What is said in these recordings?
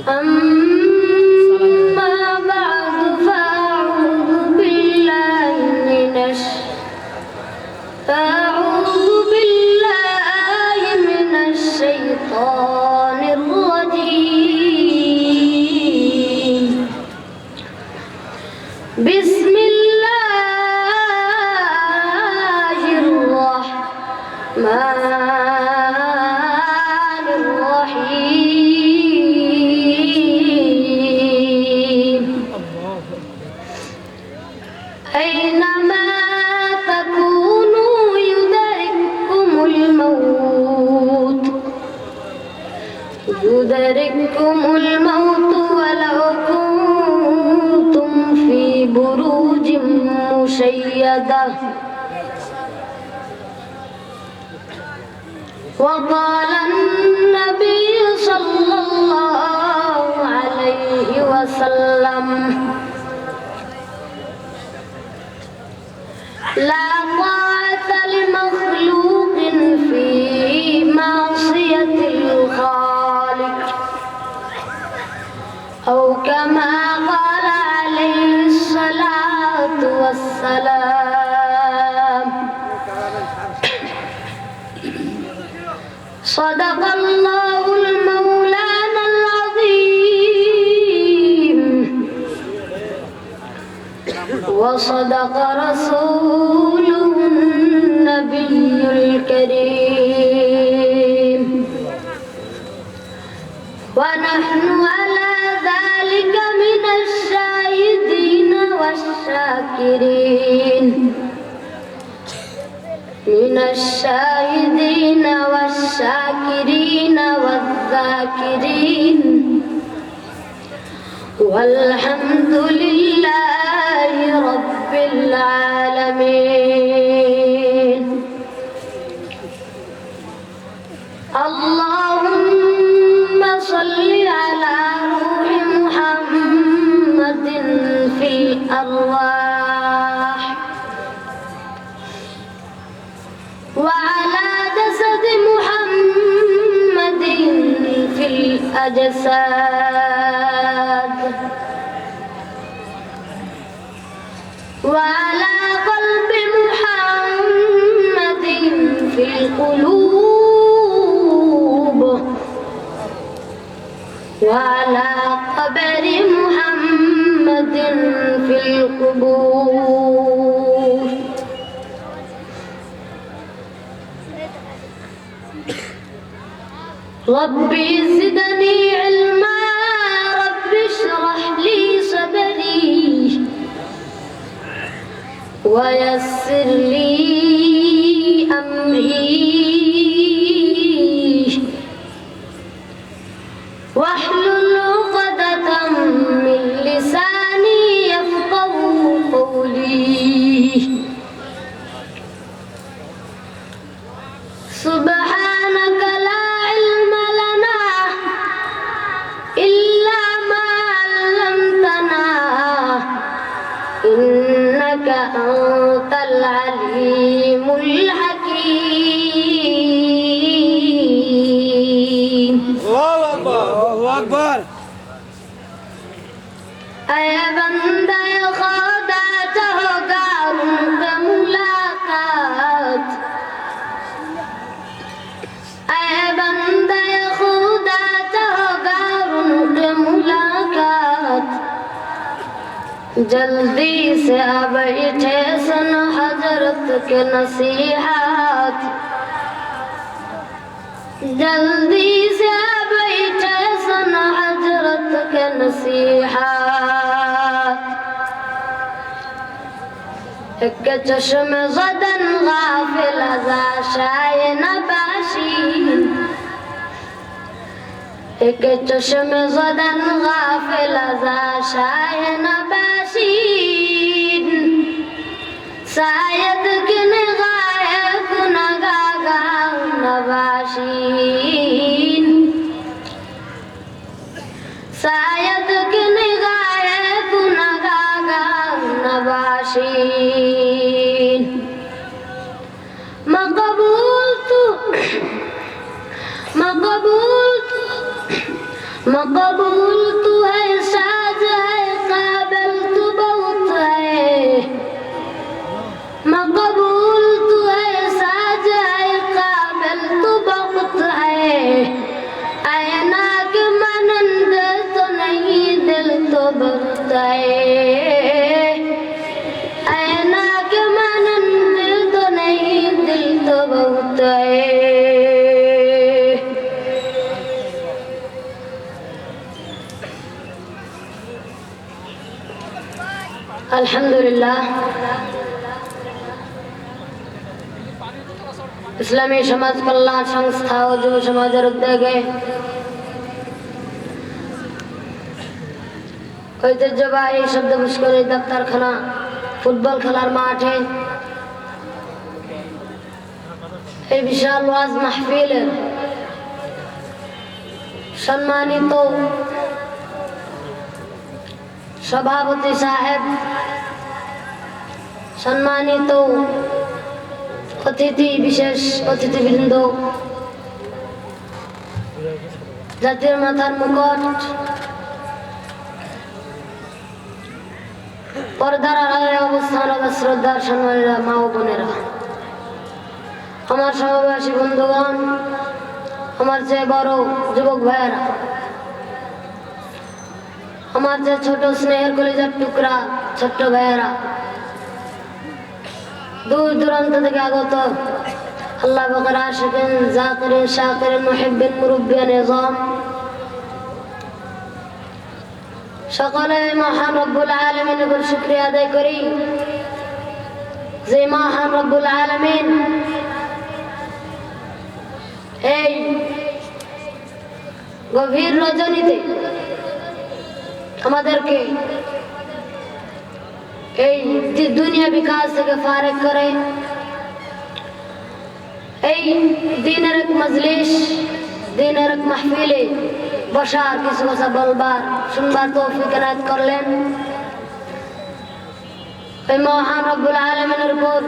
أما بعد فأعوذ بالله من الشيطان الرجيم. بسم الله الرحمن الرحيم. أينما تكونوا يدرككم الموت ولو كنتم في بروج مشيدة. وقال النبي صلى الله عليه وسلم: لا طاعة لمخلوق في معصية الخالق، أو كما قال عليه الصلاة والسلام. صدق الله المولانا العظيم، وصدق رسوله النبي الكريم، ونحن على ذلك من الشاهدين والشاكرين، والذاكرين، والحمد لله رب العالمين. اللهم صل على روح محمد في الأرواح، وعلى جسد محمد في الأجساد، وعلى قلب محمد في القلوب، وعلى قبر محمد في القبور. ربي زدني علما، رب اشرح لي صدري، ويسر لي أمري، واحلل عقدة من لساني يفقهوا قولي. سبحانك لا علم لنا إلا ما علمتنا، إنك أنت العليم الحكيم. الله أكبر، الله أكبر. أيا بندہ خدا چاہوگا روز ملاقات، أيا بندہ خدا چاہوگا روز ملاقات. جلدی سے بیٹھے سن حضرت کے نصیحات، جلدی سے بیٹھے سن حضرت کے نصیحات. ایک چشم زدن غافل ازا شای نباشین، ایک چشم زدن غافل ازا شای نباشین. شاید کہ نگاہ گناہگار نباشین، شاید کہ نگاہ گناہگار نباشین. مقبول تو मकबूल तू है साज है काबिल तू बहुत है मकबूल तू है साज है काबिल तू बहुत है ऐना के मनंद तो नहीं दिल तो बहुत है ऐना के मनंद तो नहीं दिल तो बहुत है আলহামদুলিল্লাহ ইসলামী সমাজ কল্যাণ সংস্থা ও যুব সমাজের উদ্যোগে ঐতিহ্যবাহী শব্দপুষ্করী দপ্তরখানা ফুটবল খেলার মাঠে এই বিশাল ওয়াজ মাহফিলের সম্মানিত সভাপতি সাহেব, সম্মানিত অতিথি, বিশেষ অতিথিবৃন্দ, জাতির মাথার মুকুট, পর্দার আড়ালে অবস্থানরত শ্রদ্ধার সম্মানীরা মা ও বোনেরা, আমার সহবাসী বন্ধুগণ, আমার চেয়ে বড় যুবক ভাইয়েরা, আমার যে ছোট স্নেহের কলিজার টুকরা ছোট্ট ভাইয়েরা, দূর দূরান্ত থেকে আগত আল্লাহ পাকের আশিকিন, জাকিরিন, শাকিরিন, মুহিব্বিন, মুরব্বিয়ান ইযম, সকলে মহান রব্বুল আলামিনের উপর শুকরিয়া আদায় করি যে মহান রব্বুল আলামিন এই গভীর রজনীতে আমাদেরকে এই দুনিয়া বিকাশ থেকে ফারেক করে এই দিনের এক মজলিস, দিনের এক মাহফিলে বসার, কিছু কথা বলবার, শুনবার তৌফিক এনায়েত করলেন। এই মহান রব্বুল আলামিনের উপর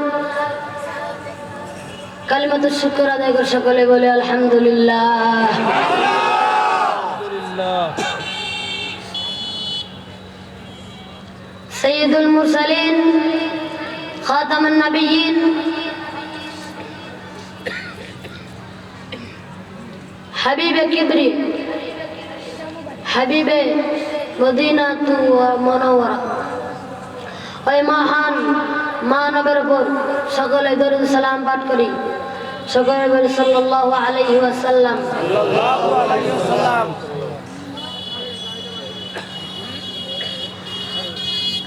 কালিমাতুশ শুকর আদায় করে সকলে বলে আলহামদুলিল্লাহ। সৈয়দুল মুরসালিন, খাতামুন নবিয়্যিন, হাবিবে কিবরি, হাবিবে মদিনাতু মুনাওয়ারা, ওই মহান মানবের উপর সকলে দরুদ সালাম পাঠ করি। সকলে বলি সাল্লাল্লাহু আলাইহি ওয়াসাল্লাম।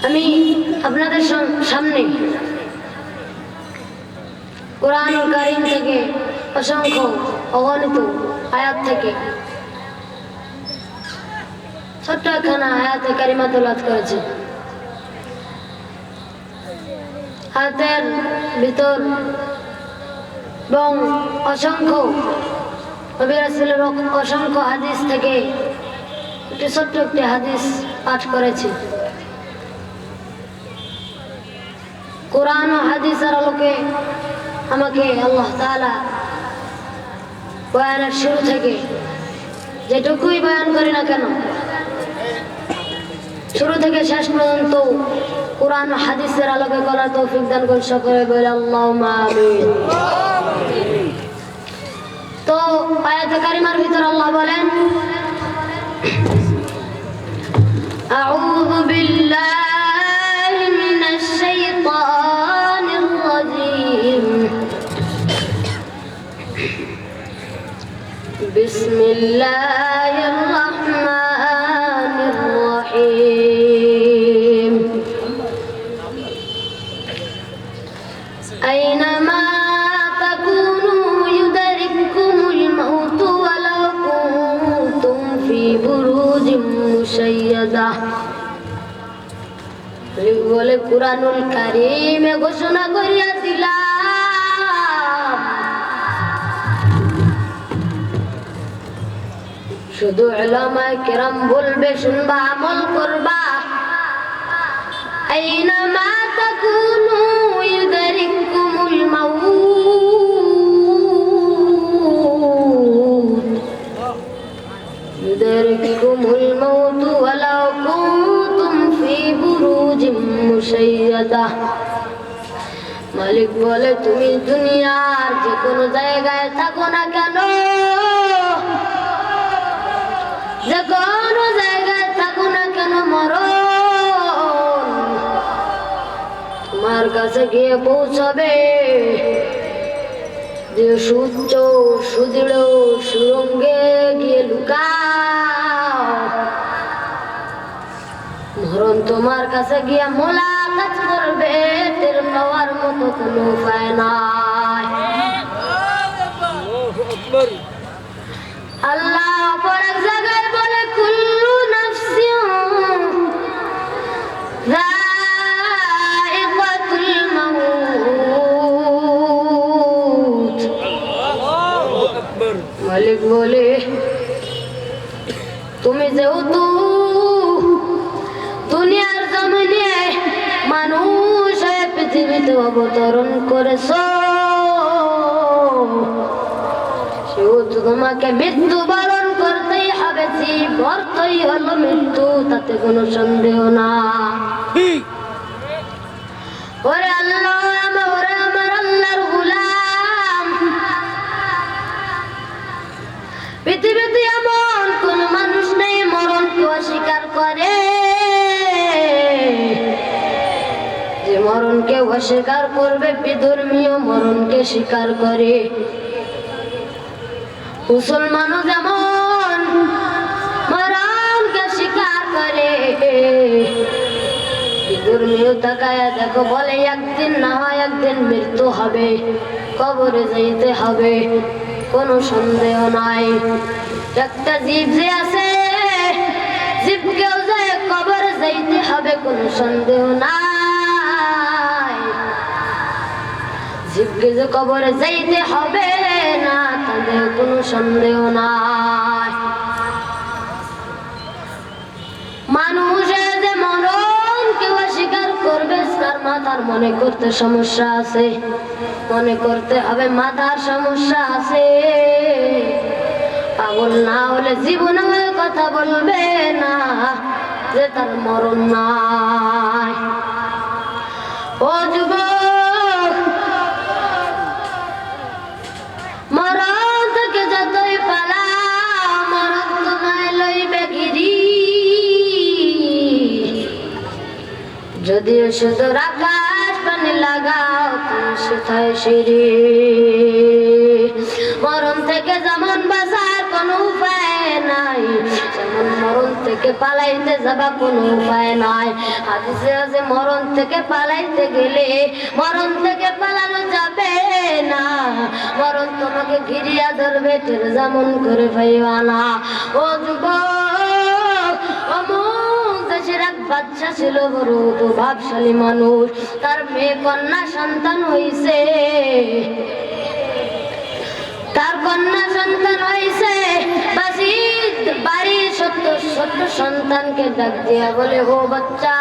আমি আপনাদের সামনে কোরআনুল কারীম থেকে অসংখ্য অগণিত আয়াত থেকে ছোট্ট একখানা আয়াতে কারিমা তেলাওয়াত করেছি। আয়াতের ভিতর এবং অসংখ্য নবী রাসূলের অসংখ্য হাদিস থেকে একটি ছোট্ট একটি হাদিস পাঠ করেছি। কোরআন ও হাদিসের আলোকে আমাকে আল্লাহ তাআলা বয়ানের শুরু থেকে যেটুকুই বয়ান করি না কেন, শুরু থেকে শেষ পর্যন্ত কোরআন ও হাদিসের আলোকে করার তৌফিক দান করুন। সকলে বলে আল্লাহুম্মা আমিন। তো আয়াতে কারিমার ভিতর আল্লাহ বলেন, আউযু বিল্লাহি মিনাশ শাইতানির রাজীম, বিসমিল্লাহির রাহমানির রহিম, আইনামা তাকুনু ইউদরিকুমুল মাউতু ওয়ালাউ কুনতুম ফি বুরুজিম মুশাইয়াদা। বলে কুরআনুল কারীমে ঘোষণা করিয়া দিলাম, শুধু উলামায়ে কেরাম বলবে, শুনবা, আমল করবা। আইনামা তাকুনু ইউদরিকুমুল মাউত, يدرككم الموت ولو كنتم في بروج مشيدة মালিক বলে তুমি দুনিয়ার যে কোনো জায়গায় থাকো না কেন, যে কোনো জায়গায় থাকো না কেন, মরণ তোমার কাছে গিয়ে পৌঁছবে। যে সূর্য সুদৃঢ় সুরঙ্গে গিয়ে লুকাও, মরণ তোমার কাছে গিয়ে মোলাকাত করবে, টের পাওয়ার মতো কোনো উপায় নাই। আল্লাহ অপর এক জায়গায় বলে কুল্লু নাফসিন যায়িকাতুল মাউত। মালিক বলে তুমি যেহেতু দুনিয়ার জমিনে মানুষ হয়ে পৃথিবীতে অবতরণ করেছ, সেহেতু তোমাকে মৃত্যু বরণ করতেই হবে। জীব অর্থই হলো মৃত্যু, তাতে কোনো সন্দেহ না। ওরে আল্লাহ, ওরে আমার আল্লাহর গোলাম, পৃথিবীতে এমন কোন মানুষ নেই মরণকে অস্বীকার করে, যে মরণকে অস্বীকার করবে। বিধর্মীয় মরণকে স্বীকার করে, মুসলমানও যেমন মরণকে স্বীকার করে। বিধর্মীয় তাকায় দেখো, বলে একদিন না হয় একদিন মৃত্যু হবে, কবরে যাইতে হবে, কোনো সন্দেহ নাই। একটা জীব যে আছে, জীবকেও যায় কবরে যাইতে হবে, কোনো সন্দেহ নাই। জীবকে যে কবরে যাইতে হবে না, তাদের কোনো সন্দেহ নাই। মানুষের যে মরণকে অস্বীকার করবে, তার মাথার মনে করতে সমস্যা আছে, মনে করতে হবে মাথার সমস্যা আছে। পাগল না হলে জীবনে কথা বলবে না যে তার মরণ নাই। ও যুবক, মরণ থেকে যতই পালাও, মরণ তোমায় লইবে ঘিরি। যদিও শুধু আকাশ পানি লাগাও, তুমি সেথায় সিঁড়ি। মরণ থেকে যেমন বাঁচার কোনো উপায় নাই, যেমন মরণ থেকে পালাইতে যাবা কোনো উপায় নাই। হাদিসে আছে মরণ থেকে পালাইতে গেলে মরণ থেকে পালানো যাবে না, মরণ তোমাকে ঘিরিয়া ধরবে, টের যেমন করে পাইবা না। ও যুবক, অমুক দেশের এক বাচ্চা ছিল, বড় প্রভাবশালী মানুষ, তার মেয়ে কন্যা সন্তান হইছে। তার কন্যা সন্তান হয়েছে, বাড়ির ছোট্ট সন্তানকে ডাক দিয়া বলে, ও বাচ্চা,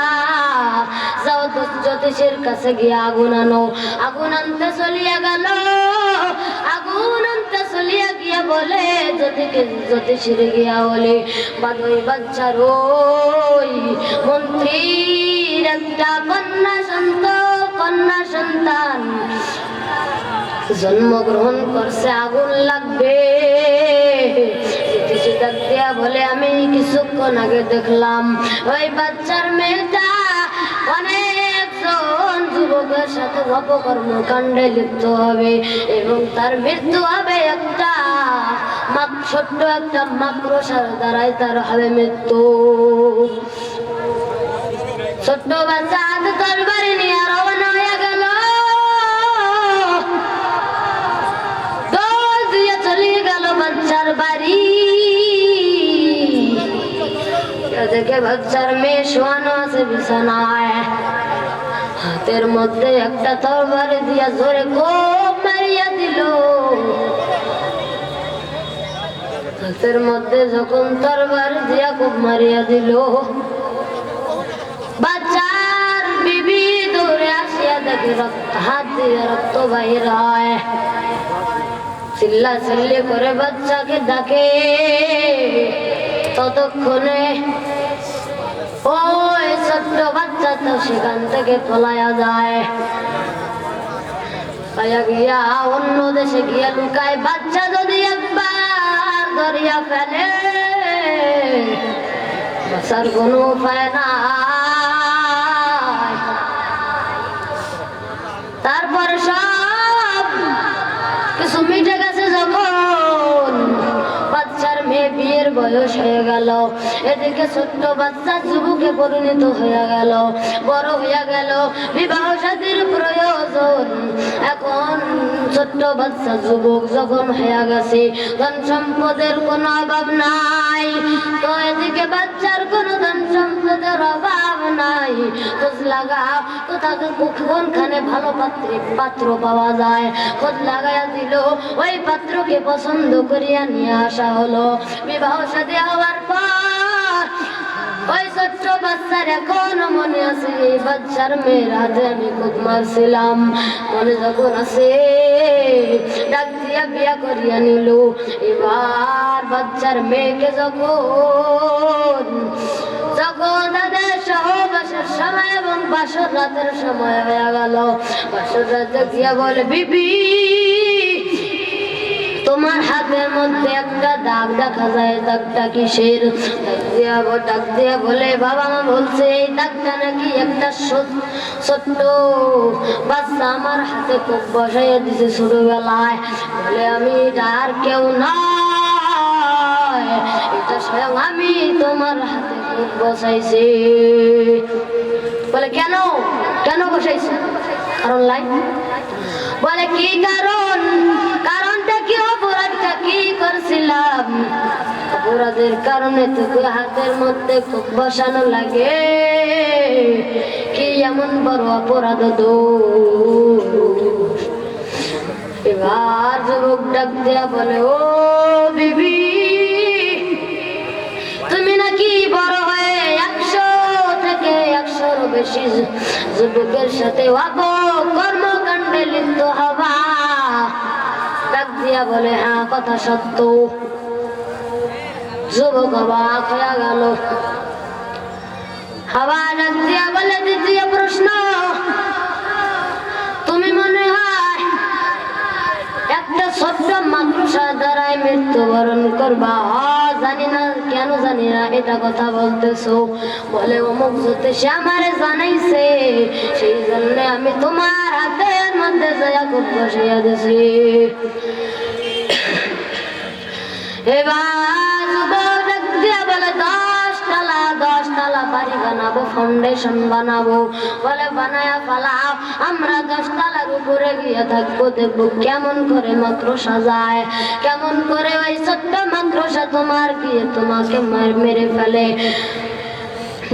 যাও জ্যোতিষের কাছে গিয়ে আগুন আনো। আগুন আনতে চলিয়া গেল, আগুন আনতে চলিয়া গিয়া বলে জ্যোতিষীর গিয়া বলে, বাদই বাচ্চার ওই মন্ত্রীর একটা কন্যা সন্তান জন্মগ্রহণ করছে, আগুন লাগবে। বলে আমি কিছুক্ষণ আগে দেখলাম ওই বাচ্চার মেয়েটা অনেকজন যুবকের সাথে অপকর্মকাণ্ডে লিপ্ত হবে এবং তার মৃত্যু হবে। একটা ছোট্ট একটা মাকড়সার দ্বারাই তার হবে মৃত্যু। ছোট্ট বাচ্চা হাতে তরবারি নিয়ে রওনা হয়ে গেল, চলিয়ে গেল বাচ্চার বাড়ি। দেখে বাচ্চার মেয়ে শোয়ানো আছে বিছানায়, হাতের মধ্যে একটা তরবারি দিয়া জোরে কোপ মারিয়া দিল। হাতের মধ্যে যখন তরবারি দিয়া কোপ মারিয়া দিল, বাচ্চার বিবি দৌড়ে আসিয়া দেখে হাত দিয়ে রক্ত বাহির হয়। চিল্লা চিল্লি করে বাচ্চাকে ডাকে, ততক্ষণে ওই ছোট্ট বাচ্চা তো সেখান থেকে পলায়া যায়, পায়া গিয়া অন্য দেশে গিয়া লুকায়। বাচ্চা যদি একবার ধরিয়া ফেলে বাঁচার কোনো উপায় নাই। তারপর সব কিছু মিটে গেছে যখন বাচ্চার মেয়ে বিয়ের বয়স হয়ে গেল, এদিকে ছোট্ট বাচ্চা যুবকে পরিণত হয়ে গেল, বড় হয়ে গেল, বিবাহ শাদীর প্রয়োজন। এখন ছোট্ট বাচ্চা যুবক যখন হয়ে গেছে, ধন সম্পদের কোনো অভাব নাই, তো এদিকে বাচ্চার কোনো ধন সম্পদের অভাব নাই। খোঁজ লাগাও কোনখানে ভালো পাত্র পাওয়া যায়, খোঁজ লাগাইয়া দিল, ওই পাত্রকে পছন্দ করিয়া নিয়ে আসা হলো। বিবাহ শাদী হওয়ার পর ওই ছোট্ট বাচ্চার এখনো মনে আছে, এই বাচ্চার মেয়ের হাতে আমি খুব মারছিলাম, মনে যখন আছে, ডাক দিয়া বিয়া করিয়া নিল। এবার বাচ্চার মেয়েকে যখন তাদের সহবাসের সময় এবং বাসর রাতের সময় হয়ে গেল, বাসর রাতে গিয়া বলে, বিবি তোমার হাতের মধ্যে একটা দাগ দেখা যায়, দাগটা কিসের? ডাক দিয়া বলে, বাবা মা বলছে এই দাগটা নাকি একটা ছোট্ট বাচ্চা আমার হাতে খুব বসাইয়া দিছে ছোটবেলায়। বলে আমি এটা আর কেউ নয়, এটা স্বয়ং আমি তোমার হাতে খুব বসাইছি। বলে কেন কেন বসাইছি? কারণ লাই। বলে কি কারণ? কারণটা কি? অপরাধটা কি করছিলাম? অপরাধের কারণে তোকে হাতের মধ্যে খুব বসানো লাগে, কি এমন বড় অপরাধ দোষ? এবার যুবক ডাক দেয়া বলে, ও বিবি তুমি নাকি বড় হয়ে 100 থেকে 100-র বেশি যুবকের সাথে কর্মকাণ্ডে লিপ্ত হবা। ডাক দিয়া বলে, হ্যাঁ কথা সত্য। যুবক অবাক হয়ে গেল। আবার ডাক দিয়া বলে, দ্বিতীয় প্রশ্ন, তুমি মনে হয় একটা ছোট্ট মাদ্রাসা দ্বারাই মৃত্যুবরণ করবা? জানি না, কেন জানি না এটা কথা বলতেছো? বলে অমুক জ্যোতিষী আমারে জানাইছে, সেই জন্য আমি তোমার হাতের মধ্যে জয়া খুব বসিয়া দিছি। এবার বলে 10 তালা বাড়ি বানাবো, ফাউন্ডেশন বানাবো। বলে বানায়া ফালাও, আমরা 10 তালার উপরে গিয়ে থাকবো, দেখবো কেমন করে মাদ্রাসা যায়, কেমন করে ওই ছোট্ট মাদ্রাসা তোমাকে মেরে ফেলে।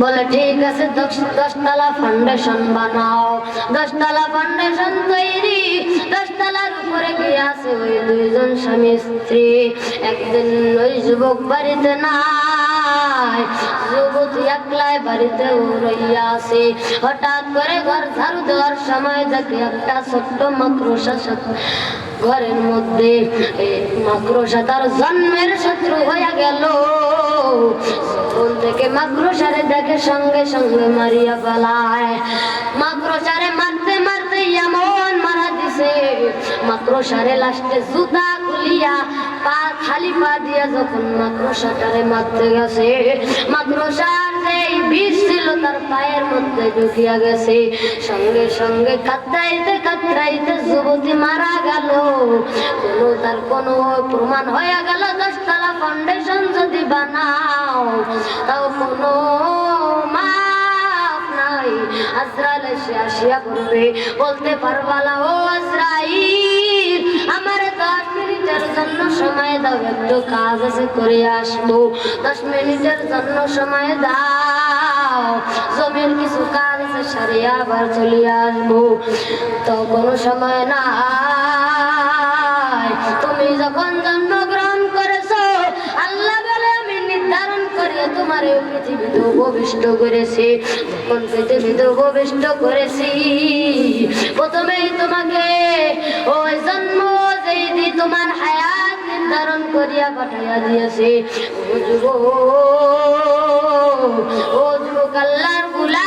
বলে ঠিক আছে, 10 তালা ফাউন্ডেশন বানাও। 10 তালা ফাউন্ডেশন তৈরি। 10 তালার উপরে গিয়ে আছে ওই 2 জন স্বামী স্ত্রী। একদিন ওই যুবক বাড়িতে নাই, যুবতী একলাই বাড়িতে রইয়া আছে। হঠাৎ করে ঘর ঝাড়ু দেওয়ার সময় দেখে একটা ছোট্ট মাকড়সা ঘরের মধ্যে। মাকড়সা তার জন্মের শত্রু হয়ে গেল। থেকে মাকড়সারে দেখে সঙ্গে সঙ্গে মারিয়া ফেলায়। মাকড়সারে মারতে মারতে এমন মারা দিছে, মাকড়সারে লাস্টে জুতা খুলিয়া খালি পা দিয়া যখন মাকড়সাটারে মারতে গেছে, মাকড়সার যেই বিষ ছিল তার পায়ের মধ্যে ঢুকিয়া গেছে। সঙ্গে সঙ্গে কাতরাইতে কাতরাইতে যুবতী মারা গেল। তার কোনো প্রমাণ হয়ে গেল 10 তালা ফাউন্ডেশন যদি বানাও তাও কোনো মাপ নাই। আজরাইল এসে আসিয়া বলবে, বলতে পারবা না, ও আজরাইল আমার 10 মিনিটের জন্য সময় দাও, একটু কাজ আছে করে আসবো। 10 মিনিটের জন্য সময় দাও, জমির কিছু কাজ আছে সারিয়া আবার চলে আসবো। তো কোনো সময় নাই। তুমি যখন জন্মগ্রহণ করেছো, আল্লাহ বলে আমি নির্ধারণ করে তোমার এই পৃথিবীতে উপবিষ্ট করেছি। যখন পৃথিবীতে উপবিষ্ট করেছি, প্রথমেই তোমাকে ওই জন্ম যেই দি তোমার হায়াত নির্ধারণ করিয়া পাঠাইয়া দিয়েছে। ও যুবক, ও যুবক আল্লাহর গোলাম,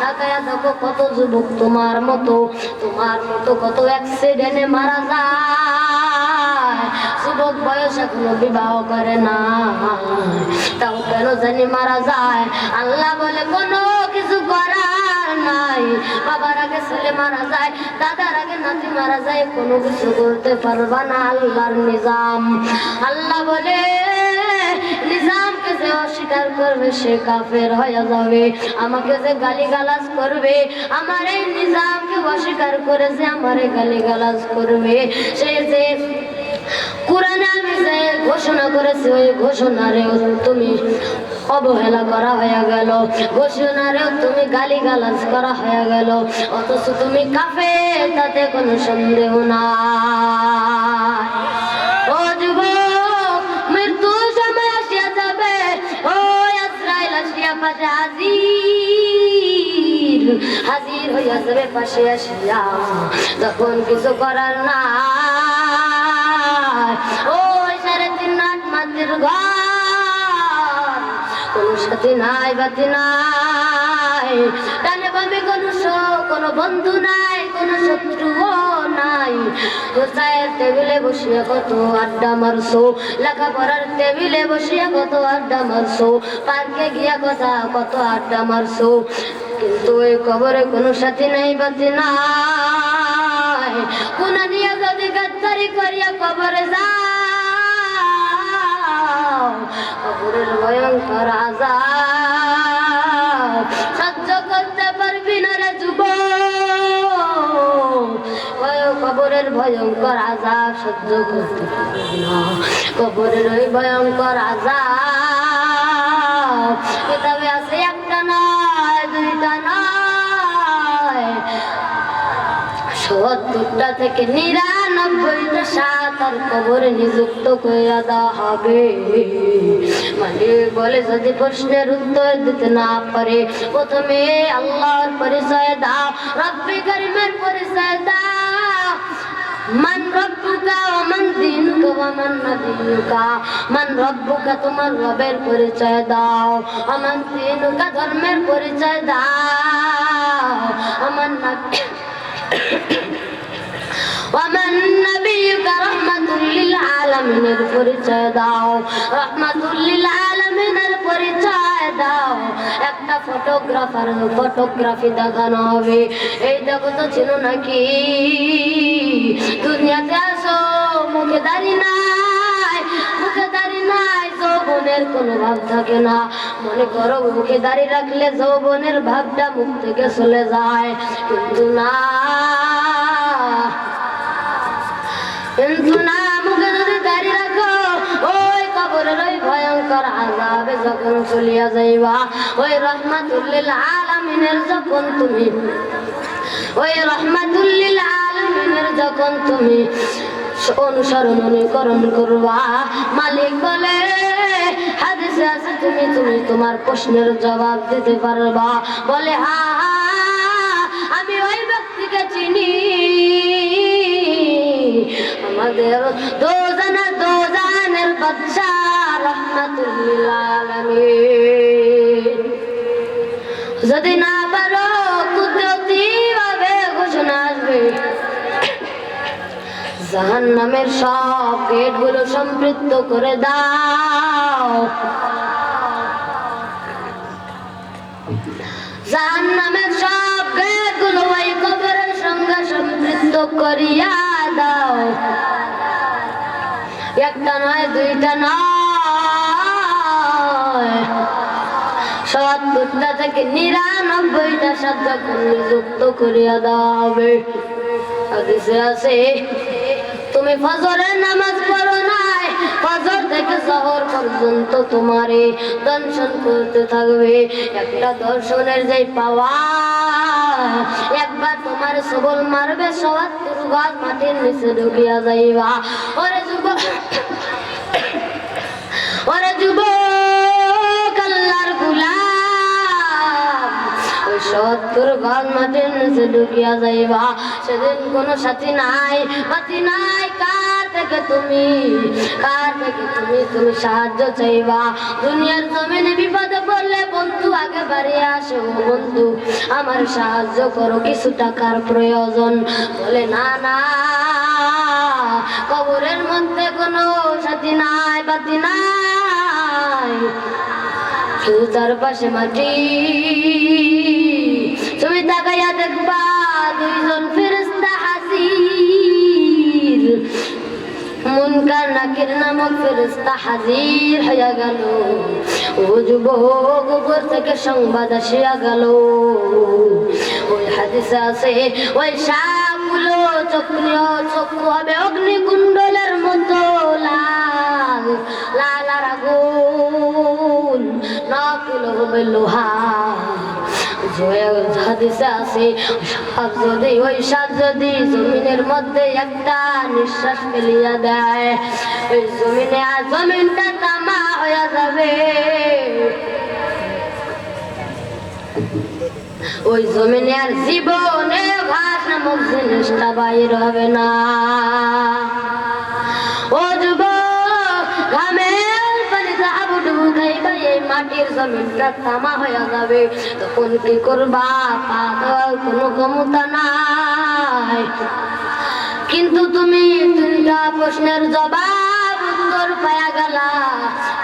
তাকায়া দেখো কত যুবক তোমার মতো কত অ্যাক্সিডেন্টে মারা যায়। যুবক বয়স এখনো বিবাহ করে না, তাও কেন জানি মারা যায়। আল্লাহ বলে কোনো কিছু করার নাই। বাবার আগে ছেলে মারা যায়, দাদার আগে নাতি মারা যায়, কোনো কিছু করতে পারবা না, আল্লাহর নিজাম। আল্লাহ বলে নিজামকে যে অস্বীকার করবে সে কাফের হয়ে যাবে। আমাকে যে গালিগালাজ করবে, আমার এই নিজামকে অস্বীকার করেছে, আমারে গালিগালাজ করবে, সে যে কোরআনে আমি যে ঘোষণা করেছি ওই ঘোষণারেও তুমি অবহেলা করা হয়ে গেল, ঘোষণারেও তুমি গালিগালাজ করা হয়ে গেল, অথচ তুমি কাফের, তাতে কোনো সন্দেহ নাই। ও যুবক, মৃত্যুর সময় আসিয়া যাবে, ও আজরাইল আসিয়া পাশে হাজির হইয়া যাবে পাশে আসিয়া, তখন কিছু করার না। ওই 3.5 লাখ মাটির ঘর, কোনো সাথী নাই, বাতি নাই, ডানে বামে কোনো বন্ধু নাই, কোনো শত্রুও নাই। চায়ের টেবিলে বসিয়া কত আড্ডা মারছো, লেখাপড়ার টেবিলে বসিয়া কত আড্ডা মারছো, পার্কে গিয়া কত আড্ডা মারছো, কিন্তু ওই কবরে কোনো সাথী নাই, বাতি নাই। কোনা নিয়ে যদি গাদ্দারি করিয়া কবরে যাও, কবরের ভয়ঙ্কর আযাব সহ্য করতে পারবি না রে যুবক, কবরের ভয়ঙ্কর আযাব সহ্য করতে পারবি না। কবরের ওই ভয়ঙ্কর আযাব কিতাবে আছে, একটা নয়, দুইটা নয়, 70টা থেকে 99টা সাতার কবরে নিযুক্ত কইরা দেওয়া হবে। মালিক বলে যদি প্রশ্নের উত্তর দিতে না পারে, প্রথমে আল্লাহর পরিচয় দাও, রব্বে কারীমের পরিচয় দাও। মান রব্বুকা ওয়া মান দীনুকা ওয়া মান নবিয়ুকা, মান রব্বুকা তোমার রবের পরিচয় দাও, ওয়া মান দীনুকা ধর্মের পরিচয় দাও, আমার ওয়ামান নবিয়ুকা রাহমাতুল লিল আলামিনের পরিচয় দাও, রাহমাতুল লিল আলামিনের পরিচয় দাও। একটা ফটোগ্রাফি দেখানো হবে, এই দেখো তো চিনো নাকি, দুনিয়াতে আসো মুখে দাড়ি নাই, যৌবনের কোনো ভাব থাকে না। মনে করো মুখে দাড়ি রাখলে যৌবনের ভাবটা মুখ থেকে চলে যায়, কিন্তু না, মুখে যদি দাড়ি রাখো, ওই কবরের ওই ভয়ঙ্কর আযাবে যখন চলিয়া যাইবা, ওই রাহমাতুল লিল আলামিনের যখন তুমি, ওই রাহমাতুল লিল আলামিনের যখন তুমি অনুসরণ অনুকরণ করবা, মালিক বলে হাদিসে আছে তুমি তোমার প্রশ্নের জবাব দিতে পারবা। বলে হ্যাঁ, আমি ওই ব্যক্তিকে চিনি, আমাদের দোজানের বাদশা রাহমাতুল লিল আলামিন। যদি না পারো কুদরতি ভাবে ঘোষণা আসবে, জাহান্নামের সব গেটগুলো সম্পৃক্ত করে দাও, জাহান্নামের সব গেটগুলো ওই কবরের সঙ্গে সম্পৃক্ত করিয়া দাও। একটা নয়, দুইটা নয়, 70টা থেকে 99টা শব্দ নিযুক্ত করিয়া দেওয়া হবে। হাদিসে আছে তুমি ফজরের নামাজ পড়ো নাই, ফজর থেকে জোহর পর্যন্ত তোমারে দর্শন করতে থাকবে। একটা দর্শনের যে পাওয়া, একবার তোমার সবল মারবে, ৭০ গজ মাটির নিচে ঢুকিয়া যাইবা। ওরে যুবক, ওরে যুবক আল্লাহর গোলাম, ওই ৭০ গজ মাটির নিচে ঢুকিয়া যাইবা। সেদিন কোনো সাথী নাই, পাতি নাই, কার থেকে তুমি সাহায্য চাইবা? দুনিয়ার জমিনে বিপদে পড়লে বন্ধু আগে বাড়িয়ে আসে, ও বন্ধু আমার সাহায্য করো, কিছু টাকার প্রয়োজন। বলে না না, কবরের মধ্যে কোনো সাথী নাই, পাতি নাই, শুধু চারপাশে মাটি। তুমি তাকাইয়া দেখবা দুইজন ফেরেশতা হাজির, মুনকার নাকির নামক ফেরেশতা হাজির হইয়া গেল। ও যুবক, উপর থেকে সংবাদ আসিয়া গেল। ওই হাদিসে আছে, ওই সাপগুলো চক্ষু হবে অগ্নিকুণ্ডলের মতো লাল, লাল আর আগুন, নখগুলো হবে লোহা। হাদিসে আছে, ওই সাপ যদি জমিনের মধ্যে একটা নিঃশ্বাস ফেলিয়া দেয়, ওই জমিনে আর জমিনটা তামা হয়ে যাবে। ওই জমিনে আর জীবনে ঘাস নামক জিনিসটা বাইর হবে না। ও যুবক, ঘামের পানিতে হাবুডুবু খাইবা, এই মাটির জমিনটা তামা হয়ে যাবে। তখন কি করবা? পা দেওয়ার কোনো ক্ষমতা নাই। কিন্তু তুমি তিনটা প্রশ্নের জবাব উত্তর পায়া গেলা,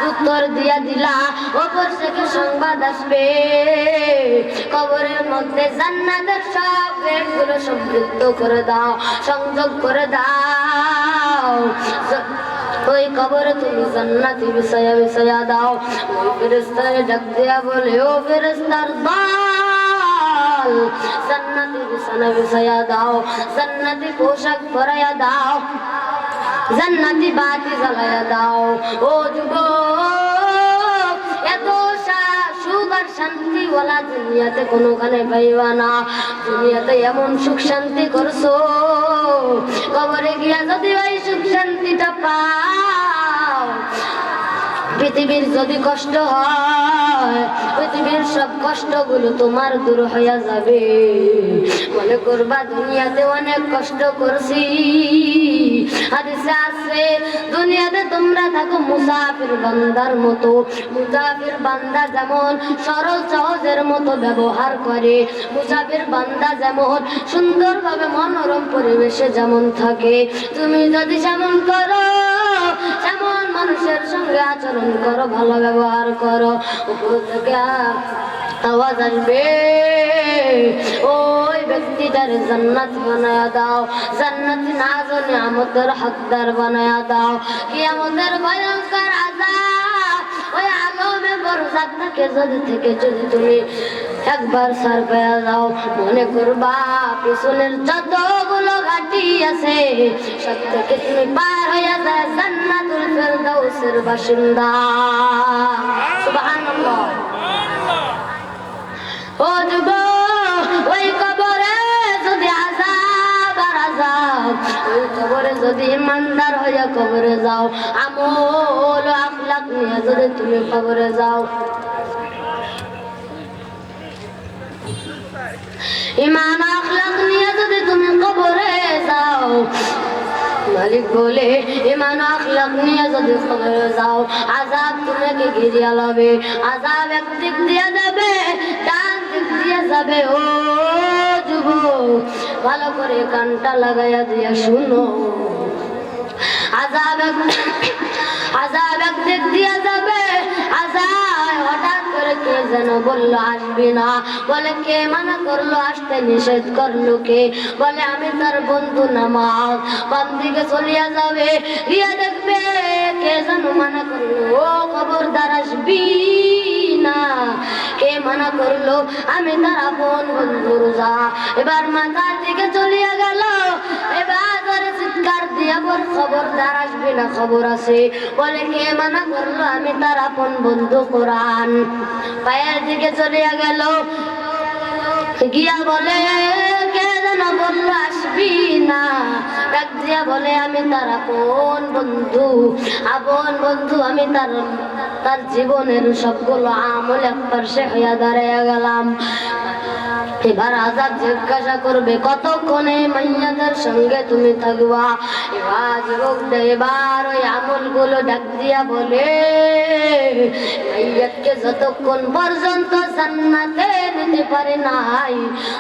উত্তর দিয়া দিলা। ওপর থেকে সংবাদ আসবে, কবরের মধ্যে জান্নাতের সব গেটগুলো সমৃদ্ধ করে দাও, সংযোগ করে দাও। ওই কবরে তুমি জান্নাতি বিছায়া বিছায়া দাও। ওই ফেরেশতারে ডাক দিয়া বলে, ও ফেরেশতার দল, জান্নাতি বিছানা বিছায়া দাও, জান্নাতি পোশাক পরাইয়া দাও, জান্নাতি বাতি জ্বালাইয়া দাও। ও যুবক, এত সুখ আর শান্তি ওলা দুনিয়াতে কোনোখানে পাইবা না। দুনিয়াতে এমন সুখ শান্তি করছো, কবরে গিয়া যদি ওই সুখ শান্তিটা পাও, পৃথিবীর যদি কষ্ট হয়, পৃথিবীর সব কষ্টগুলো তোমার দূর হইয়া যাবে। মনে করবা দুনিয়াতে অনেক কষ্ট করছি। হাদিসে আছে, দুনিয়াতে তোমরা থাকো মুসাফির বান্দার মতো। মুসাফির বান্দা যেমন সরল সহজের মতো ব্যবহার করে, মুসাফির বান্দা যেমন সুন্দরভাবে মনোরম পরিবেশে যেমন থাকে, তুমি যদি যেমন করো, যেমন মানুষের সঙ্গে আচরণ করো, ভালো ব্যবহার করো, উপর থেকে আওয়াজ আসবে, ওই ব্যক্তিটার জান্নাত বানায়া দাও, জান্নাতি না জানে আমাদের হকদার বানায়া দাও। কিয়ামতের ভয়ঙ্কর আযাব, ওই আলমে বরযাক থেকে যদি তুমি একবার সার পেয়ে যাও, মনে করবা পিছনের যতগুলো ঘাটি আছে সব থেকে তুমি পার হইয়া যায় জান্নাতুল ফেরদাউসের বাসিন্দা। সুবহানাল্লাহ। ও যুবক, ওই কবরে যদি আযাব আর আযাব, ওই কবরে যদি ইমানদার হইয়া কবরে যাও, আমল আখলাক নিয়ে যদি তুমি কবরে যাও, ইমান আখলাক নিয়ে যদি তুমি কবরে যাও, মালিক বলে ইমান আখলাক নিয়ে যদি কবরে যাও, আযাব তোমাকে ঘিরিয়া লবে। আযাব একদিক দিয়ে যাবে, ডান দিক দিয়ে যাবে। ও যুবক, ভালো করে কানটা লাগাইয়া দিয়া শুনো। আযাব একদিক দিয়ে যাবে, আযাব হঠাৎ করে কে যেন বললো আসবি না। বলে কে মানা করলো আসতে, নিষেধ করলো কে? বলে আমি তার বন্ধু নামাজ। বাম দিকে চলিয়া যাবে, গিয়ে দেখবে কে যেন মানা করলো, ও খবরদার আসবি না। কে মানা করলো? আমি তার আপন বন্ধু রোজা। এবার মাথার দিকে চলিয়া গেল, এবার চিৎকার দিয়া বল খবরদার আসবি না, খবর আছে। বলে কে মানা করলো? আমি তার আপন বন্ধু কোরআন। পায়ের দিকে চলিয়া গেল, গিয়া বলে কে যেন বললো আসবি না। ডাক দিয়া বলে আমি তার আপন বন্ধু, আপন বন্ধু। আমি তার জীবনের সবগুলো আমল একপাশে হইয়া দাঁড়াইয়া গেলাম। এবার আজাদ জিজ্ঞাসা করবে কতক্ষণে মাইয়াদের সঙ্গে তুমি থাকবা। এবার যুবকটা এবার ওই আমলগুলো ডাক দিয়া বলে মাইয়াতকে যতক্ষণ পর্যন্ত জান্নাতে নিতে পারে নাই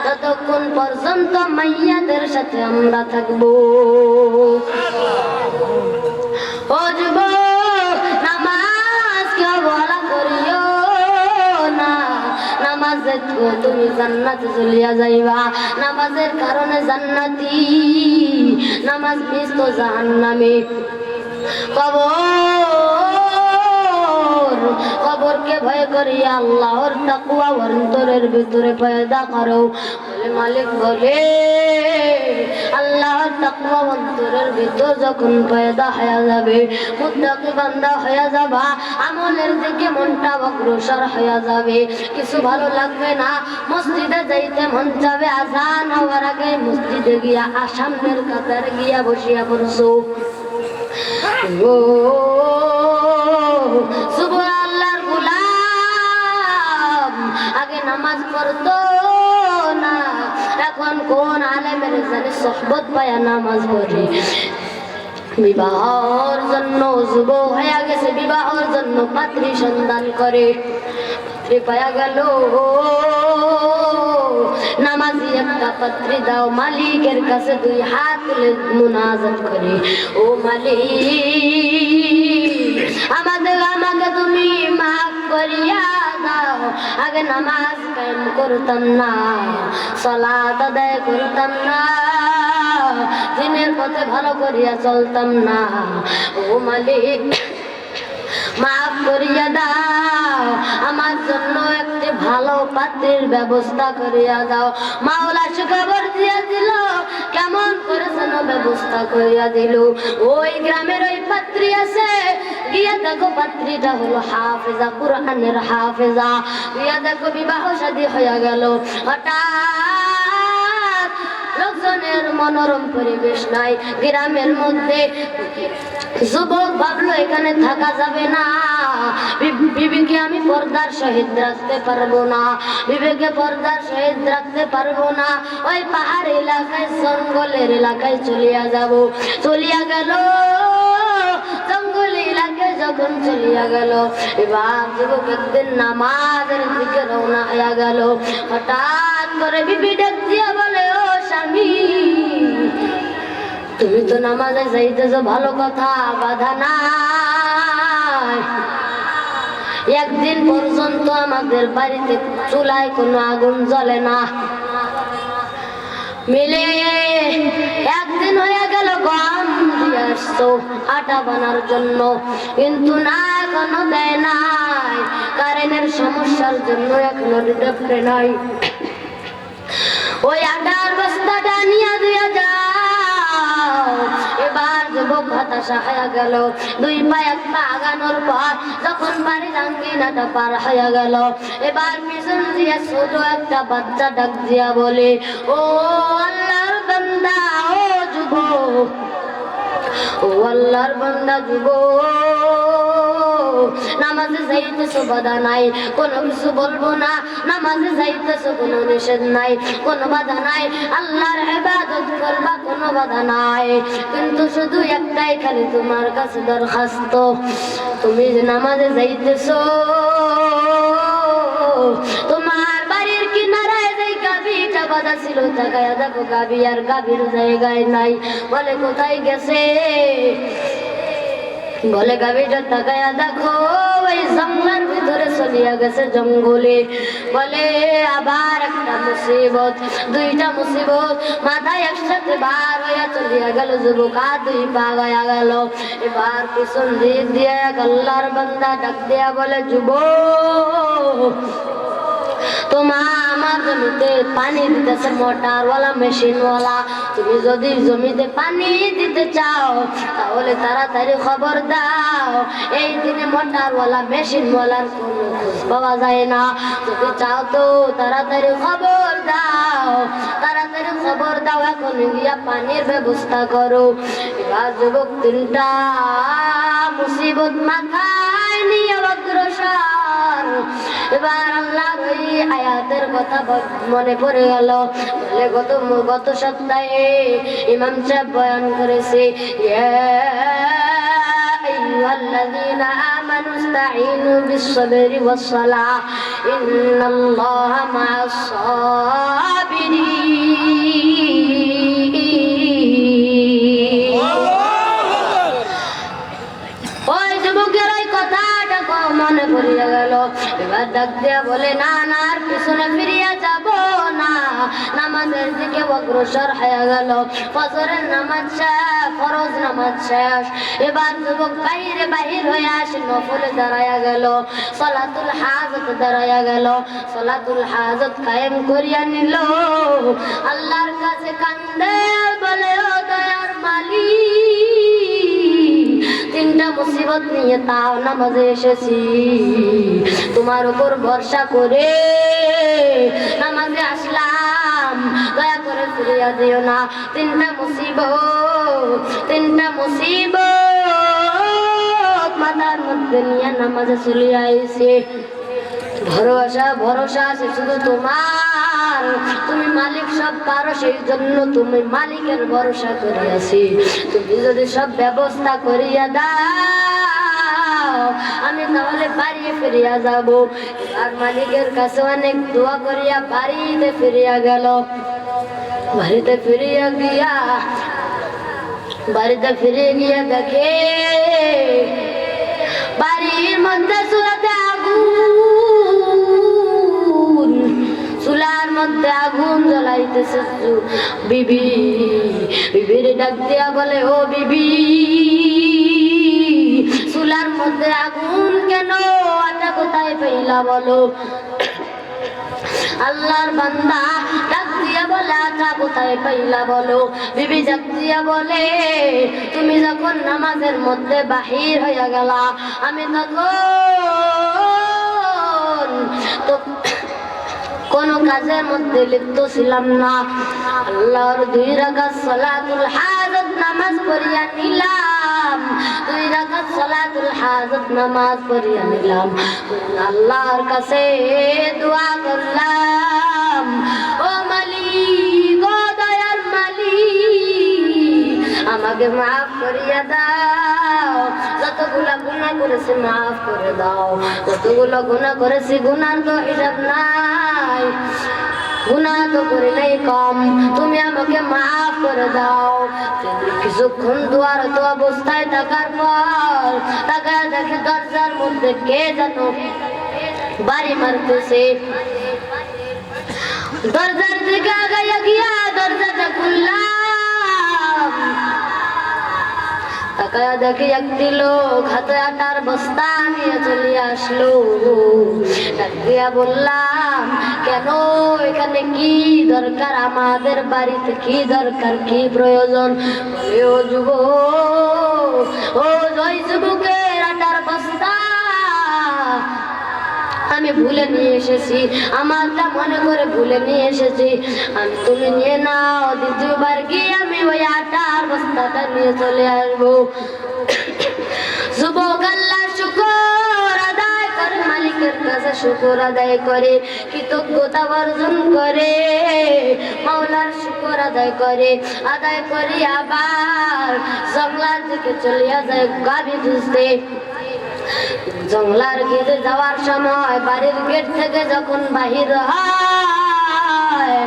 ততক্ষণ পর্যন্ত মাইয়াদের সাথে আমরা থাকবো। ও যুবক, নামাজকে অবহেলা করিও না। নামাজে তুমি জান্নাতে চলিয়া যাইবা। নামাজের কারণে জান্নাতি, নামাজ মিস তো জাহান্নামে। কবরকে ভয় করিয়া আল্লাহর তাকওয়া অন্তরের ভিতরে পয়দা করো। বলে মালিক বলে আল্লাহর তাকওয়া অন্তরের ভিতর যখন পয়দা হয়ে যাবে, মুত্তাকি বান্দা হয়ে যাবা, আমলের দিকে মনটা অগ্রসর হয়ে যাবে, কিছু ভালো লাগবে না, মসজিদে যাইতে মন যাবে, আজান হওয়ার আগে মসজিদে গিয়া সামনের কাতারে গিয়া বসিয়া পড়ছো। আল্লাহর গোলাম আগে নামাজ পড়তো না, এখন কোন আলেমের জানে সোহবত পায়া নামাজ পড়ে। বিবাহর জন্য যুবক হয়ে গেছে, বিবাহর জন্য পাত্রী সন্ধান করে, পাত্রী পায়া গেল, নামাজি একটা পাত্রী দাও। মালিকের কাছে দুই হাত তুলে মুনাজাত করে, ও মালিক আমাকে তুমি মাফ করিয়া দাও। আগে নামাজ কায়েম করতাম না, সালাত আদায় করতাম না, দিনের পথে ভালো করিয়া চলতাম না, ও মালিক মাফ করিয়া দাও, আমার জন্য একটি ভালো পাত্রের ব্যবস্থা করিয়া দাও। মাওলা সুখবর দিয়া দিল, কেমন করে যেন ব্যবস্থা করিয়া দিল। ওই গ্রামের ওই পাত্রী আছে, গিয়া দেখো পাত্রীটা হলো হাফেজা, কুরআনের হাফেজা। গিয়া দেখো বিবাহ শাদী হইয়া গেল। হঠাৎ লোকজনের মনোরম পরিবেশ নাই গ্রামের মধ্যে। যুবক ভাবলো এখানে থাকা যাবে না, বিবিকে আমি পর্দার সহিত রাখতে পারবো না, বিবেকে পর্দার সহিত রাখতে পারবো না, ওই পাহাড় এলাকায় জঙ্গলের এলাকায় চলিয়া যাব। চলিয়া গেল, জঙ্গল এলাকায় যখন চলিয়া গেল, এবার যুবক একদিন নামাজের দিকে রওনা হইয়া গেল। হঠাৎ করে বিবি ডাক দিয়া বলে, ও স্বামী তুমি তো নামাজে যাইতেছো, ভালো কথা, বাধা নাই। একদিন পর্যন্ত আমাদের বাড়িতে চুলায় কোনো আগুন জ্বলে না, মিলে একদিন হয়ে গেল গম দিয়ে আসছো আটা বানার জন্য, কিন্তু না এখনো দেয় নাই, কারেন্টের সমস্যার জন্য এখনো দিতে নাই। ওই আটার বস্তাটা নিয়ে দিয়া যাও। এবার যুবক হতাশা হয়ে গেল, দুই পা এক পা আগানোর পর যখন বাড়ির আঙ্গিনাটা পার হয়ে গেল, এবার পিছন দিয়ে ছোট একটা বাচ্চা ডাক দিয়া বলে, ও আল্লাহর বান্দা, ও যুবক, ও আল্লাহর বান্দা যুবক, নামাজে যাইতেছো বাধা নাই, কোনো কিছু বলবো না, নামাজে যাইতেছো কোনো নিষেধ নাই, কোনো বাধা নাই, আল্লাহর ইবাদত করবা কোনো বাধা নাই, কিন্তু শুধু একটাই খালি তোমার কাছে দরখাস্ত, তুমি যে নামাজে যাইতেছো তোমার বাড়ির কিনারায় যে গাভীটা বাঁধা ছিল, তাকায়া দেখো গাভী আর গাভীর জায়গায় নাই। বলে কোথায় গেছে? বলে গাভীটা তাকায়া দেখো ওই জঙ্গলের ভিতরে চলিয়া গেছে, জঙ্গলে। বলে আবার একটা মুসিবত, দুইটা মুসিবত মাথায় একসাথে বার হইয়া চলিয়া গেল। যুবক আর দুই পা গায়া গেল। এবার পিছন দিক দিয়ে এক আল্লাহর বান্দা ডাক দিয়া বলে, যুবক তোমার আমার জমিতে পানি দিতেছে মোটরওয়ালা, মেশিনওয়ালা, তুমি যদি জমিতে পানি দিতে চাও তাহলে তাড়াতাড়ি খবর দাও। এই দিনে মোটরওয়ালা মেশিনওয়ালার কোনো খোঁজ পাওয়া যায় না, যদি চাও তো তাড়াতাড়ি খবর দাও, তাড়াতাড়ি খবর দাও, এখন গিয়া পানির ব্যবস্থা করো। এবার যুবক তিনটা মুসিবত মাথায় নিয়ে অগ্রসর এবার আল্লাহর ওই আয়াতের কথা মনে পড়ে গেল। বলে গত সপ্তাহে ইমাম সাহেব বয়ান করেছে, আইয়ুহাল্লাযীনা আমানু ইসতাঈনু বিস-সাবরি ওয়াস-সালাহ ইন্নাল্লাহা মা'আস-সাবিরিন। ওই যুবকের ওই কথাটা মনে পড়িয়া গেল। এবার ডাক দিয়া বলে, না না আর পিছনে ফিরিয়া যাব না, নামাজের দিকে অগ্রসর হয়ে গেল। ফজরের নামাজ শেষ, ফরজ নামাজ শেষ। এবার যুবক বাহির হয়ে আসে, নফলে দাঁড়াইয়া গেল, সলাতুল হাজত দাঁড়াইয়া গেল। সলাতুল হাজত কায়েম করিয়া নিল, আল্লাহর কাছে কান্দে বলে, ও দয়ার মালিক, তিনটা মুসিবত নিয়ে তাও নামাজে এসেছি, তোমার উপর ভরসা করে নামাজে আসলাম, দয়া করে ফিরিয়া দিও না। তিনটা মুসিবত মাথার মধ্যে নিয়ে নামাজে চলে আইছে। ভরসা আছে শুধু তোমার, তুমি মালিক সব পারো, সেই জন্য তুমি মালিকের ভরসা করিয়াছি। তুমি যদি সব ব্যবস্থা করিয়া দাও, আমি তাহলে বাড়ি ফিরিয়া যাব। আর মালিকের কাছে অনেক দোয়া করিয়া বাড়িতে ফিরিয়া গেল। বাড়িতে ফিরে গিয়া দেখে বাড়ির মধ্যে চুলার মধ্যে আগুন জ্বলাইতেছে। বিবির ডাক দিয়া বলে, ও বিবি, চুলার মধ্যে আগুন কেন? আটা কোথায় পেইলা বলো? আল্লাহর বান্দা ডাক দিয়া বলে, আটা কোথায় পাইলা বলো? বিবি ডাক দিয়া বলে, তুমি যখন নামাজের মধ্যে বাহির হইয়া গেলা, আমি তখন তো কোন কাজের মধ্যে লিপ্ত ছিলাম না। আল্লাহর 2 রাকাত সালাতুল হাজত নামাজ পড়িয়া নিলাম, 2 রাকাত সালাতুল হাজত নামাজ পড়িয়া নিলাম। আল্লাহর কাছে দোয়া করলাম, ও মালিক, ও দয়ার মালিক, আমাকে মাফ করিয়া দাও। যতগুলা গুনাহ করেছি মাফ করে দাও, যতগুলো গুনাহ করেছি গুনার তো হিসাব নাই, গুনাহ তো করে নাই কম, তুমি আমাকে মাফ করে দাও। কিছুক্ষণ দুয়ারত অবস্থায় থাকার পর তাকায় দেখে দরজার মধ্যে কে যেন বাড়ি মারতেছে। দরজার দিকে আগাইয়া গিয়া দরজাটা খুললাম, তাকায়া দেখি একটি লোক হাতে আটার বস্তা নিয়ে চলে আসলো। ডাক দিয়া বললাম, কেন এখানে কি দরকার? আমাদের বাড়িতে কি দরকার, কি প্রয়োজন? বলে, ও যুবক, ও জয় যুবকের আটার বস্তা আমি ভুলে নিয়ে এসেছি, আমারটা মনে করে ভুলে নিয়ে এসেছি, আমি তুমি নিয়ে নাও। দ্বিতীয়বার গিয়ে আমি ওই আটার বস্তাটা নিয়ে চলে আসবো। যুবক আল্লাহর শুকর আদায় করে, মালিকের কাছে শুকর আদায় করে, কৃতজ্ঞতা অর্জন করে, মাওলার শুকর আদায় করে আবার জঙ্গলার দিকে চলিয়া যায় গাভী খুঁজতে। জঙ্গলার গেটে যাওয়ার সময় বাড়ির গেট থেকে যখন বাহির হয়,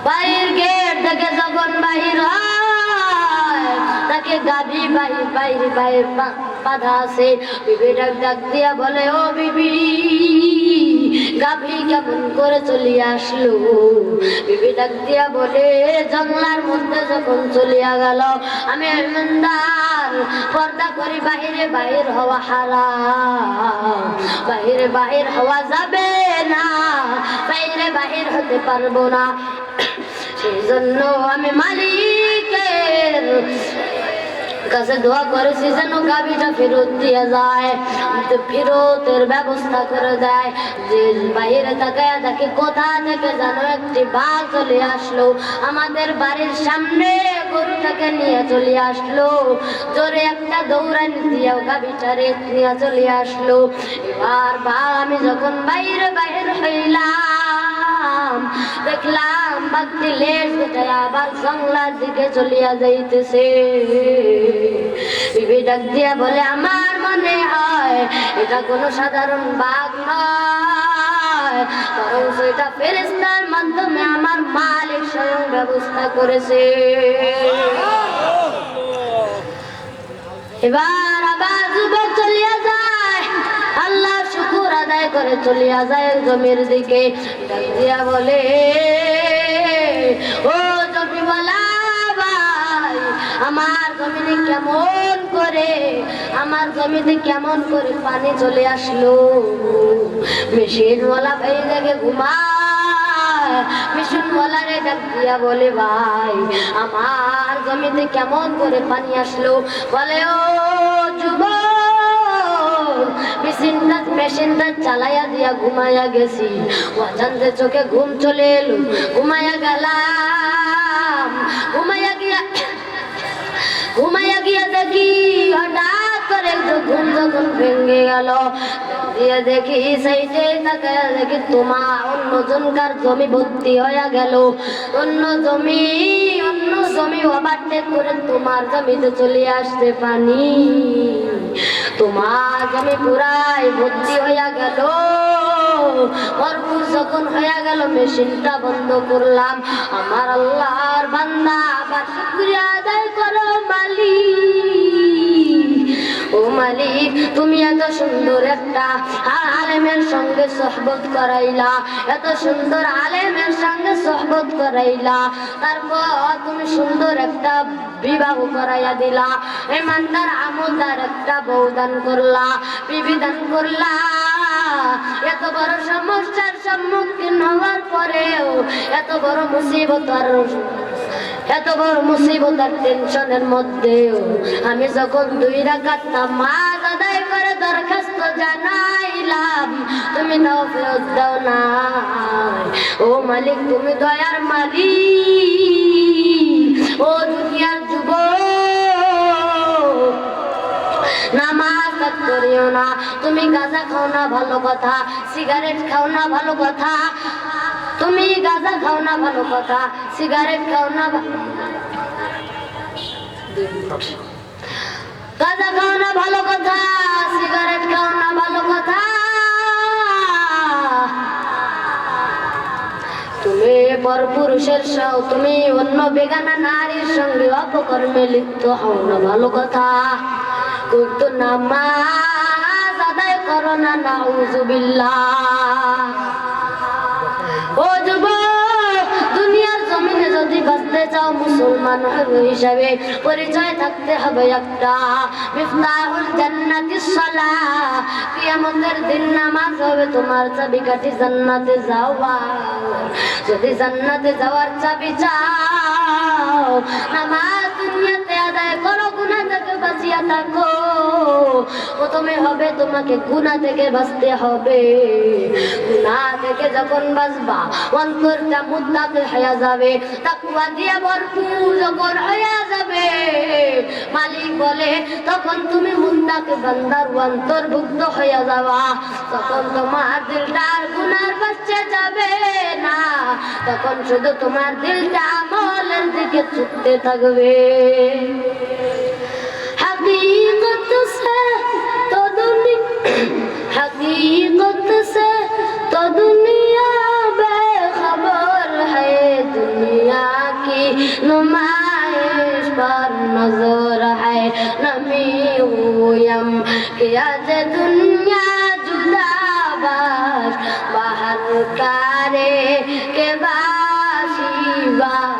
বাড়ির গেট থেকে যখন বাহির হয়, তাকে গাভী বাইরে বাধা আছে। বিবি ডাক দিয়া বলে, ও বিবি, গাভী কেমন করে চলিয়া আসলো? বিবি ডাক দিয়া বলে, জঙ্গলার মধ্যে যখন চলিয়া গেল, আমি ইমানদার, পর্দা করি, বাহির হওয়া হারাম, বাহির হওয়া যাবে না, বাহির হতে পারবো না। সেই জন্য আমি মালিকের কাছে দোয়া করেছি যেন গাভীটা ফেরত দিয়ে যায়, ফেরতের ব্যবস্থা করে দেয়। যে বাইরে তাকায় দেখে কোথা থেকে যেন একটি বাঘ চলে আসলো, আমাদের বাড়ির সামনে গরুটাকে নিয়ে চলে আসলো, জোরে একটা দৌড়ানি দিয়ে গাভীটারে নিয়ে চলে আসলো। এবার আমি যখন বাইরে হইলাম, দেখলাম বাঘটি লেজ গুটায় আবার জঙ্গলার দিকে চলিয়া যাইতেছে। বিবি ডাক দিয়া বলে, আমার মনে হয় এটা কোনো সাধারণ বাঘ নয়, বরং সেটা ফেরেশতার মাধ্যমে আমার মালিক স্বয়ং ব্যবস্থা করেছে। এবার আবার যুবক চলিয়া যায়, আল্লাহ শুকুর আদায় করে চলিয়া যায় জমির দিকে। ডাক দিয়া বলে, ও জমিওয়ালা ভাই, আমার জমিনে কেমন করে পানি চলে আসলো? মেশিনওয়ালা ভাই দেখে ঘুমায়, মেশিনওয়ালারে ডাক দিয়া বলে, ভাই আমার জমিতে কেমন করে পানি আসলো? বলে, ও যুবক, মেশিনটা চালাইয়া দিয়া ঘুমাইয়া গেছি, অজান্তে চোখে ঘুম চলে এলো, ঘুমাইয়া গেলাম। ঘুমাইয়া গিয়া দেখি হঠাৎ করে ঘুম যখন ভেঙে গেল, দিয়ে দেখি সেইটাই তাকে দেখি তোমার অন্যজনকার জমি ভর্তি হয়ে গেল। অন্য জমি ওভারটেক করে তোমার জমিতে চলে আসছে পানি, তোমার জমি পুরাই ভর্তি হইয়া গেল। ভরপুর যখন হইয়া গেল, মেশিনটা বন্ধ করলাম। আমার আল্লাহর বান্দা আবার শুকরিয়া আদায় করো মালিক। ও মালিক, তুমি এত সুন্দর একটা আলেমের সঙ্গে সোহবত করাইলা, এত সুন্দর আলেমের সঙ্গে সোহবত করাইলা, তারপর তুমি সুন্দর একটা বিবাহ করাইয়া দিলা, ইমানদার আমলদার একটা বউ দান করলা, বিবি দান করলা। এত বড় সমস্যার সম্মুখীন হওয়ার পরেও, এত বড় মুসিবত আর টেনশনের মধ্যেও আমি যখন 2 রাকাত নামাজ আদায় করে দরখাস্ত জানাইলাম, তুমি তাও ফেরত দাও না। ও মালিক, তুমি দয়ার মালিক। ও দুনিয়ার যুবক, নামাজ ত্যাগ করিও না। তুমি গাঁজা খাও না ভালো কথা, সিগারেট খাও না ভালো কথা, তুমি গাঁজা খাও না ভালো কথা, সিগারেট খাও না, গাঁজা খাও না ভালো কথা, সিগারেট খাও না ভালো কথা, তুমি পরপুরুষের সঙ্গে, তুমি অন্য বেগানা নারীর সঙ্গে অপকর্মে লিপ্ত হও না ভালো কথা, কিন্তু নামাজ আদায় করো না, নাউযুবিল্লাহ। ও যুবক, দুনিয়ার জমিনে যদি বাঁচতে চাও, মুসলমান হিসাবে পরিচয় থাকতে হবে একটা, মিফতাহুল জান্নাতিস সালাহ। কিয়ামতের দিন নামাজ হবে তোমার চাবিকাঠি জান্নাতে যাওয়া। যদি জান্নাতে যাওয়ার চাবি চাও, নামাজ দুনিয়াতে আদায় করো, গুনাহ থেকে বাঁচিয়া থাকো। প্রথমে হবে তোমাকে গুনাহ থেকে বাঁচতে হবে। গুনাহ থেকে যখন বাঁচবা, অন্তরটা মুত্তাকি হয়ে যাবে, তাকওয়া দিয়ে ভরপুর যখন হয়ে যাবে, মালিক বলে তখন তুমি মুত্তাকি বান্দার অন্তর্ভুক্ত হয়ে যাবা। তখন তোমার দিলটা আর গুনার বাচ্চা যাবে না, তখন শুধু তোমার দিলটা আমলের দিকে ছুটতে থাকবে। हकीकत से तो दुनिया बेखबर है, दुनिया की नुमाइश पर नजर है, नमी हुयम किया जे दुनिया जुदा बाश, बाहर कारे के बाशी बाश।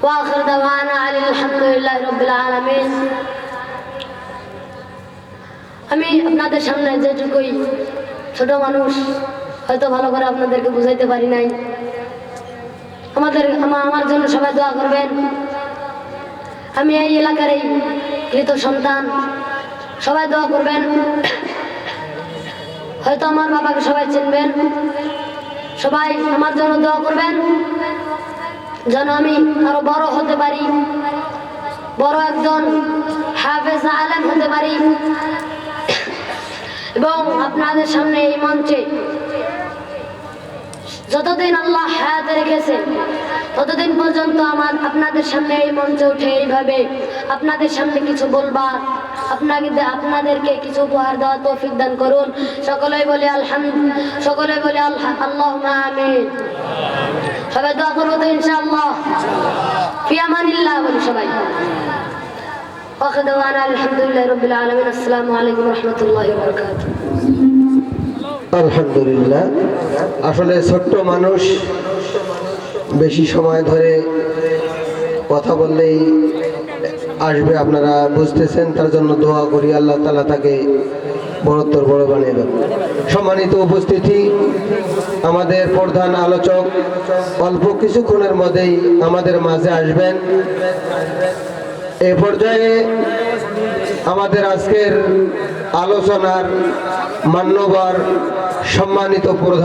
واخر دعوانا আলহামদুলিল্লাহ রাব্বিল আলামিন। আমি আপনাদের সামনে যেটুকুই ছোট মানুষ, হয়তো ভালো করে আপনাদেরকে বুঝাইতে পারি নাই। আমার জন্য সবাই দোয়া করবেন। আমি এই এলাকার এই কৃত সন্তান, সবাই দোয়া করবেন। হয়তো আমার বাবাকে সবাই চিনবেন, সবাই আমার জন্য দোয়া করবেন যেন আমি আরো বড় হতে পারি, বড় একজন হাফেজ আলেম হতে পারি এবং আপনাদের সামনে এই মঞ্চে যতদিন আল্লাহ হায়াতে রেখেছে ততদিন পর্যন্ত আপনাদের সামনে এই মঞ্চে উঠে এইভাবে আপনাদের সামনে কিছু বলবার, আপনাদেরকে কিছু উপহার দেওয়ার তৌফিক দান করুন। সকলেই বলি আলহামদুলিল্লাহ, সকলেই বলি আল্লাহুম্মা আমিন। সবাই দোয়া করবো তো ইনশাআল্লাহ। ফি আমানিল্লাহ বলি সবাই। ওয়াখির দাওয়ানা আলহামদুলিল্লাহি রাব্বিল আলামিন। আসসালামু আলাইকুম ওয়া রাহমাতুল্লাহি ওয়া বারাকাতুহু। আলহামদুলিল্লাহ। আসলে ছোট্ট মানুষ বেশি সময় ধরে কথা বললেই আসবে, আপনারা বুঝতেছেন। তার জন্য দোয়া করি আল্লাহ তাআলা তাকে বড়ত্বর বড় বানিয়ে দেন। সম্মানিত উপস্থিতি, আমাদের প্রধান আলোচক অল্প কিছুক্ষণের মধ্যেই আমাদের মাঝে আসবেন। এ পর্যায়ে আমাদের আজকের আলোচনার মান্যবর সম্মানিত প্রধান